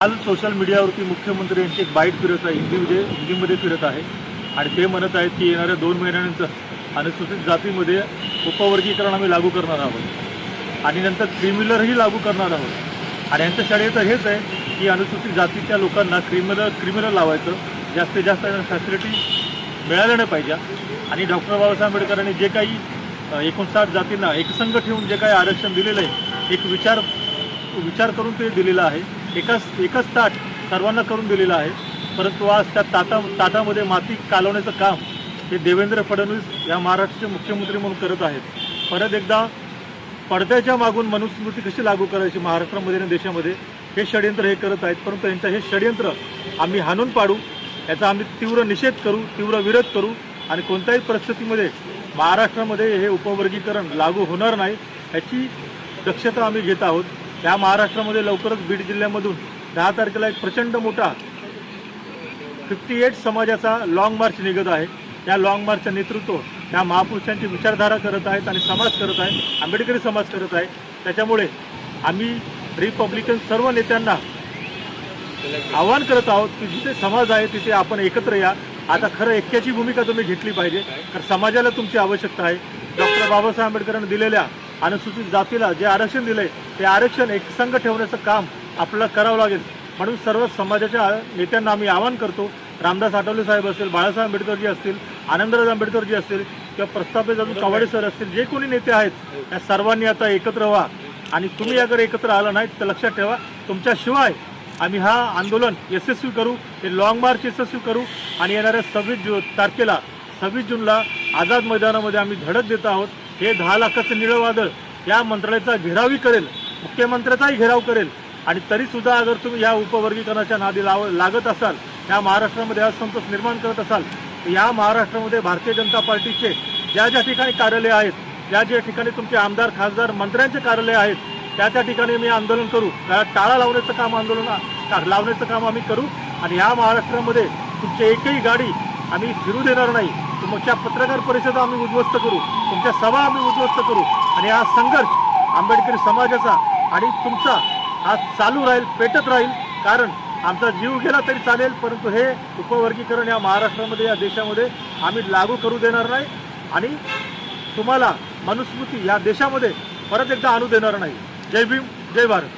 काल सोशल मीडियावरती मुख्यमंत्री यांची एक बाईट फिरत आहे, हिंदीमध्ये फिरत आहे आणि ते म्हणत आहेत की येणाऱ्या 2 महिन्यानंतर अनुसूचित जातीमध्ये उपवर्गीकरण आम्ही लागू करणार आहोत आणि नंतर क्रिमिनलही लागू करणार आहोत. आणि यांचं षडयंत्र हेच आहे की अनुसूचित जातीच्या लोकांना क्रिमिनल लावायचं, जास्तीत जास्त फॅसिलिटी मिळाल्या नाही पाहिजे. आणि डॉक्टर बाबासाहेब आंबेडकरांनी जे काही 59 जातींना एकसंघ ठेवून जे काही आरक्षण दिलेलं आहे, एक विचार करून ते दिलेलं आहे. एकच ताट सर्वांना करून दिलेलं आहे. परंतु आज त्या ताटामध्ये माती कालवण्याचं काम हे देवेंद्र फडणवीस या महाराष्ट्राचे मुख्यमंत्री म्हणून करत आहेत. परत एकदा पडद्याच्या मागून मनुस्मृती कशी लागू करायची महाराष्ट्रामध्ये आणि देशामध्ये हे षडयंत्र हे करत आहेत. परंतु यांचं हे षडयंत्र आम्ही हाणून पाडू, याचा आम्ही तीव्र निषेध करू, तीव्र विरोध करू आणि कोणत्याही परिस्थितीमध्ये महाराष्ट्रामध्ये हे उपवर्गीकरण लागू होणार नाही याची दक्षता आम्ही घेत आहोत. या महाराष्ट्रामध्ये लवकरच बीड जिल्ह्यामधून 10 तारखेला एक प्रचंड मोठा 58 समाजाचा लॉंग मार्च निघत आहे. या लॉंग मार्चचं नेतृत्व या महापुरुषांची विचारधारा करत आहेत आणि समाज करत आहे, आंबेडकरी समाज करत आहे. त्याच्यामुळे आम्ही रिपब्लिकन सर्व नेत्यांना आवाहन करत आहोत की जिथे समाज आहे तिथे आपण एकत्र या. आता खरं ऐक्याची भूमिका तुम्ही घेतली पाहिजे, कारण समाजाला तुमची आवश्यकता आहे. डॉक्टर बाबासाहेब आंबेडकरांनी दिलेल्या अनुसूचित जातीला जे आरक्षण दिले ते आरक्षण एकसंघ ठेवण्याचं काम आपल्याला करावं लागेल. म्हणून सर्व समाजाच्या नेत्यांना आम्ही आवाहन करतो. रामदास आठवले साहेब असतील, बाळासाहेब आंबेडकरजी असतील, आनंदराज आंबेडकरजी असतील किंवा प्रस्थापित अजून कवाडे सर असतील, जे कोणी नेते आहेत या सर्वांनी आता एकत्र व्हा. आणि तुम्ही अगर एकत्र आला नाहीत तर लक्षात ठेवा, तुमच्याशिवाय आम्ही हा आंदोलन यशस्वी करू, हे लॉंग मार्च यशस्वी करू. आणि येणाऱ्या 26 जूनला आझाद मैदानामध्ये आम्ही धडक देत आहोत. हे 10 लाखाचं निळं वादळ या मंत्रालयाचा घेरावही करेल, मुख्यमंत्र्याचाही घेराव करेल. आणि तरीसुद्धा अगर तुम्ही या उपवर्गीकरणाच्या नादी लागत असाल, या महाराष्ट्रामध्ये असंतोष निर्माण करत असाल, तर या महाराष्ट्रामध्ये भारतीय जनता पार्टीचे ज्या ठिकाणी कार्यालय आहेत, ज्या ठिकाणी तुमचे आमदार खासदार मंत्र्यांचे कार्यालय आहेत, त्या ठिकाणी मी आंदोलन करू, त्याला टाळा लावण्याचं काम आम्ही करू. आणि या महाराष्ट्रामध्ये तुमची एकही गाडी आम्ही फिरू देणार नाही. तुमच्या पत्रकार परिषदा आम्ही उद्ध्वस्त करू, तुमच्या सभा आम्ही उद्ध्वस्त करू. आणि हा संघर्ष आंबेडकरी समाजाचा आणि तुमचा हा चालू राहील, पेटत राहील. कारण आमचा जीव गेला तरी चालेल, परंतु हे उपवर्गीकरण या महाराष्ट्रामध्ये या देशामध्ये आम्ही लागू करू देणार नाही. आणि तुम्हाला मनुस्मृती या देशामध्ये परत एकदा आणू देणार नाही. जय भीम, जय भारत.